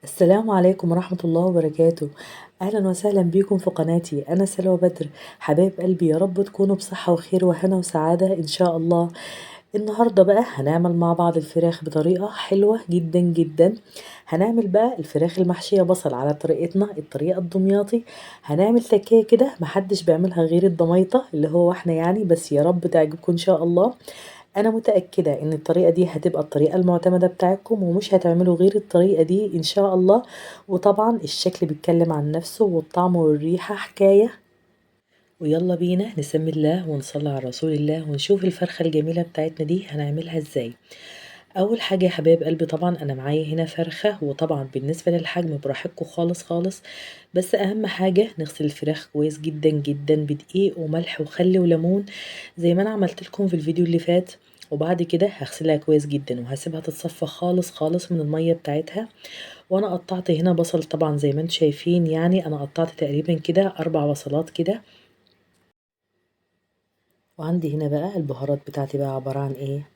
السلام عليكم ورحمة الله وبركاته. أهلا وسهلا بيكم في قناتي، أنا سلوى بدر. حبايب قلبي، يا رب تكونوا بصحة وخير وهنا وسعادة إن شاء الله. النهاردة بقى هنعمل مع بعض الفراخ بطريقة حلوة جدا جدا. هنعمل بقى الفراخ المحشية بصل على طريقتنا، الطريقة الدمياطي. هنعمل تكية كده محدش بيعملها غير الضمايطة اللي هو احنا يعني، بس يا رب تعجبكم إن شاء الله. انا متأكدة ان الطريقة دي هتبقى الطريقة المعتمدة بتاعتكم، ومش هتعملوا غير الطريقة دي ان شاء الله. وطبعا الشكل بيتكلم عن نفسه، والطعم والريحة حكاية. ويلا بينا نسمي الله ونصلي على رسول الله ونشوف الفرخة الجميلة بتاعتنا دي هنعملها ازاي. اول حاجة يا حبايب قلبي، طبعا انا معايا هنا فرخة، وطبعا بالنسبة للحجم براحتكم خالص خالص. بس اهم حاجة نغسل الفراخ كويس جدا جدا بدقيق وملح وخل وليمون، زي ما انا عملت لكم في الفيديو اللي فات. وبعد كده هغسلها كويس جدا وهسيبها تتصفى خالص خالص من المية بتاعتها. وانا قطعت هنا بصل، طبعا زي ما انتم شايفين، يعني انا قطعت تقريبا كده 4 بصلات كده. وعندي هنا بقى البهارات بتاعتي بقى عبارة عن ايه: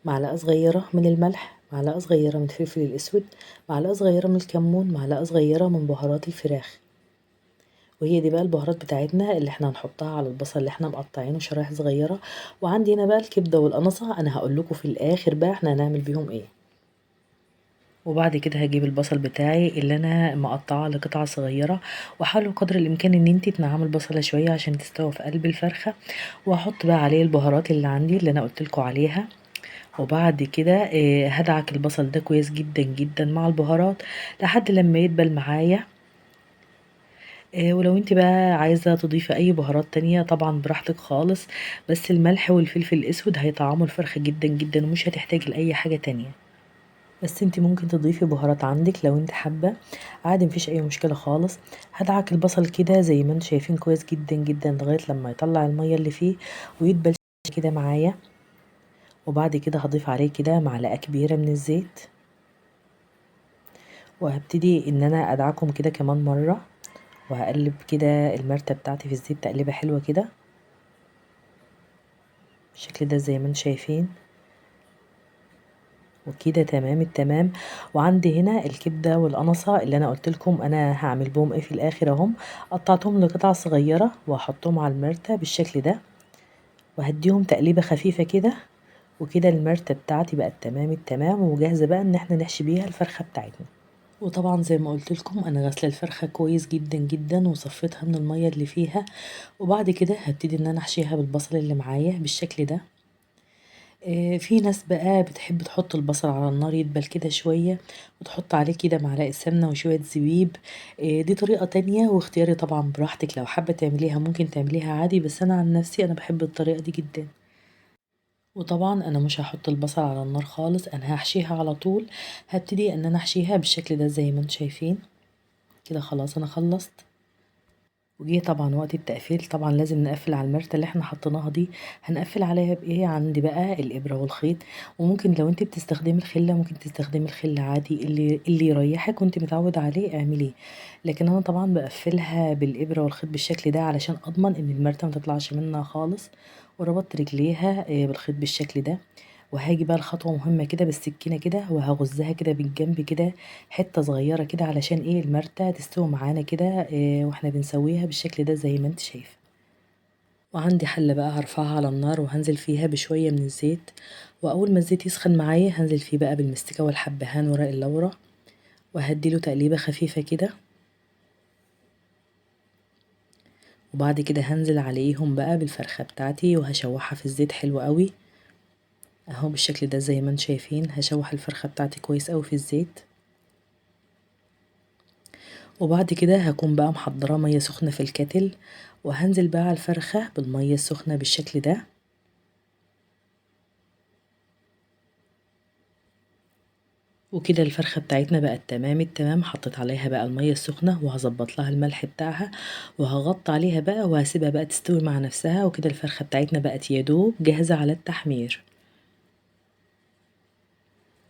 معلقة صغيرة من الملح، معلقة صغيرة من الفلفل الأسود، معلقة صغيرة من الكمون، معلقة صغيرة من بهارات الفراخ. وهي دي بقى البهارات بتاعتنا اللي احنا هنحطها على البصل اللي احنا مقطعينه شرايح صغيرة. وعندي هنا بقى الكبدة والقنصة، انا هقول لكم في الاخر بقى احنا هنعمل بيهم ايه. وبعد كده هجيب البصل بتاعي اللي انا مقطعاه لقطع صغيرة، واحاول قدر الامكان ان انتي تنعمي البصلة شوية عشان تستوي في قلب الفرخة. واحط بقى عليه البهارات اللي عندي اللي انا قلتلكوا عليها. وبعد كده هدعك البصل ده كويس جدا جدا مع البهارات لحد لما يدبل معايا. ولو انت بقى عايزة تضيفي اي بهارات تانية طبعا براحتك خالص. بس الملح والفلفل الاسود هيطعموا الفرخة جدا جدا، ومش هتحتاج لأي حاجة تانية. بس انت ممكن تضيفي بهارات عندك لو انت حابة، عادي مفيش اي مشكلة خالص. هدعك البصل كده زي ما انتم شايفين كويس جدا جدا لغاية لما يطلع المية اللي فيه ويدبل كده معايا. وبعد كده هضيف عليه كده معلقة كبيرة من الزيت، وهبتدي ان انا ادعكم كده كمان مرة، وهقلب كده المرتة بتاعتي في الزيت تقليبة حلوة كده بالشكل ده زي ما انتم شايفين. وكده تمام التمام. وعندي هنا الكبدة والقنصة اللي انا قلت لكم انا هعمل بهم ايه في الاخر اهم. قطعتهم لقطع صغيرة وهحطهم على المرتة بالشكل ده، وهديهم تقليبة خفيفة كده. وكده المرتة بتاعتي بقت تمام التمام وجاهزة بقى ان احنا نحشي بيها الفرخة بتاعتنا. وطبعا زي ما قلت لكم انا غاسله الفرخه كويس جدا جدا وصفيتها من الميه اللي فيها. وبعد كده هبتدي ان انا احشيها بالبصل اللي معايا بالشكل ده. في ناس بقى بتحب تحط البصل على النار يدبل كده شويه، وتحط عليه كده معلقه سمنه وشويه زبيب. دي طريقه تانية واختياري طبعا براحتك، لو حابه تعمليها ممكن تعمليها عادي، بس انا عن نفسي انا بحب الطريقه دي جدا. وطبعا انا مش هحط البصل على النار خالص، انا هحشيها على طول. هبتدي ان انا احشيها بالشكل ده زي ما انتم شايفين. كده خلاص انا خلصت. وجه طبعا وقت التقفيل، طبعا لازم نقفل على المرتة اللي احنا حطيناها دي. هنقفل عليها بايه؟ عندي بقى الابرة والخيط. وممكن لو انت بتستخدمي الخلة ممكن تستخدمي الخل عادي، اللي يريحك وانت متعودة عليه اعمليه. لكن انا طبعا بقفلها بالابرة والخيط بالشكل ده علشان اضمن ان المرتة ما تطلعش منها خالص. وربطت رجليها بالخيط بالشكل ده. وهاجي بقى الخطوة مهمة كده بالسكينة كده، وهغزها كده بالجنب كده حتة صغيرة كده علشان ايه المرتة تستوي معانا كده واحنا بنسويها بالشكل ده زي ما انت شايفة. وعندي حلة بقى هرفعها على النار وهنزل فيها بشوية من الزيت. واول ما الزيت يسخن معايا هنزل فيه بقى بالمستكة والحبهان ورق اللورة، وهديله تقليبة خفيفة كده. وبعد كده هنزل عليهم بقى بالفرخة بتاعتي وهشوحها في الزيت حلو قوي. اهو بالشكل ده زي ما انتم شايفين هشوح الفرخة بتاعتي كويس قوي في الزيت. وبعد كده هكون بقى محضرة مية سخنة في الكتل، وهنزل بقى على الفرخة بالمية السخنة بالشكل ده. وكده الفرخة بتاعتنا بقت تمام التمام. حطيت عليها بقى المية السخنة وهظبط لها الملح بتاعها، وهغطي عليها بقى وهسيبها بقى تستوي مع نفسها. وكده الفرخة بتاعتنا بقت يدوب جاهزة على التحمير.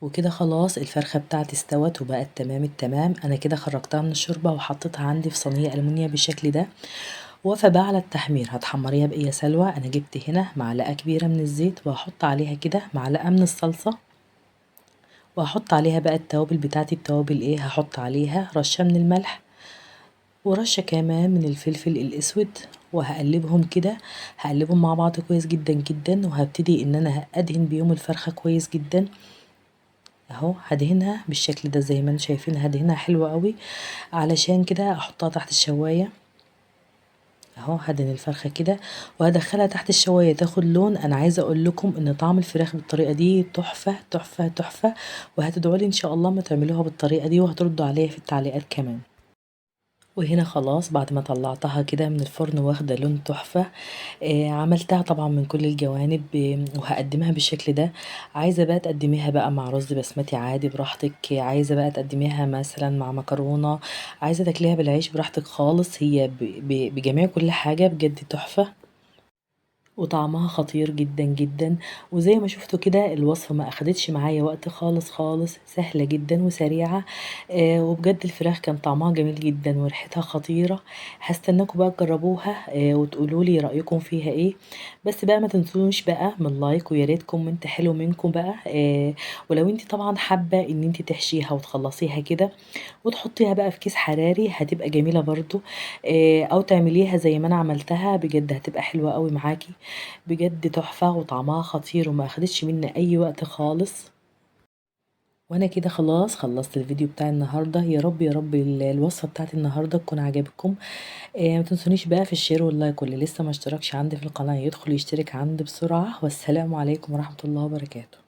وكده خلاص الفرخة بتاعتي استوت وبقت تمام التمام. انا كده خرجتها من الشوربة وحطيتها عندي في صينية ألمونيا بالشكل ده. واقفة بقى على التحمير. هتحمريها بإيه يا سلوى؟ انا جبت هنا معلقة كبيرة من الزيت وهحط عليها كده معلقة من الصلصة، وهحط عليها بقى التوابل بتاعتي. التوابل ايه؟ هحط عليها رشة من الملح ورشة كمان من الفلفل الاسود، وهقلبهم كده، هقلبهم مع بعض كويس جدا جدا، وهبتدي ان انا ادهن بيهم الفرخة كويس جدا اهو. هدهنها بالشكل ده زي ما انتم شايفين، هدهنها حلوة قوي علشان كده احطها تحت الشواية اهو. هدهن الفرخة كده وهدخلها تحت الشواية تاخد لون. انا عايزة اقول لكم ان طعم الفراخ بالطريقة دي تحفة تحفة تحفة، وهتدعولي ان شاء الله ما تعملوها بالطريقة دي، وهتردوا عليا في التعليقات كمان. وهنا خلاص بعد ما طلعتها كده من الفرن واخدة لون تحفة. عملتها طبعا من كل الجوانب، وهقدمها بالشكل ده. عايزة بقى تقدميها بقى مع رز بسمتي عادي براحتك، عايزة بقى تقدميها مثلا مع مكرونة، عايزة تاكليها بالعيش براحتك خالص. هي بجميع كل حاجة بجد تحفة، وطعمها خطير جدا جدا. وزي ما شفتوا كده الوصفة ما اخدتش معايا وقت خالص خالص، سهلة جدا وسريعة. وبجد الفراخ كان طعمها جميل جدا وريحتها خطيرة. هستناكم بقى تجربوها وتقولوا لي رأيكم فيها ايه. بس بقى ما تنسونش بقى من لايك، ويا ريت كومنت حلو منكم بقى. ولو انت طبعا حابة ان انت تحشيها وتخلصيها كده وتحطيها بقى في كيس حراري هتبقى جميلة برضو. او تعمليها زي ما انا عملتها، بجد هتبقى حلوة قوي معاكي، بجد تحفة وطعمها خطير وما اخدتش مني اي وقت خالص. وانا كده خلاص خلصت الفيديو بتاع النهارده. يا رب يا رب الوصفه بتاعت النهارده تكون عجبكم. ما تنسونيش بقى في الشير واللايك، واللي لسه ما اشتركش عندي في القناه يدخل يشترك عندي بسرعه. والسلام عليكم ورحمه الله وبركاته.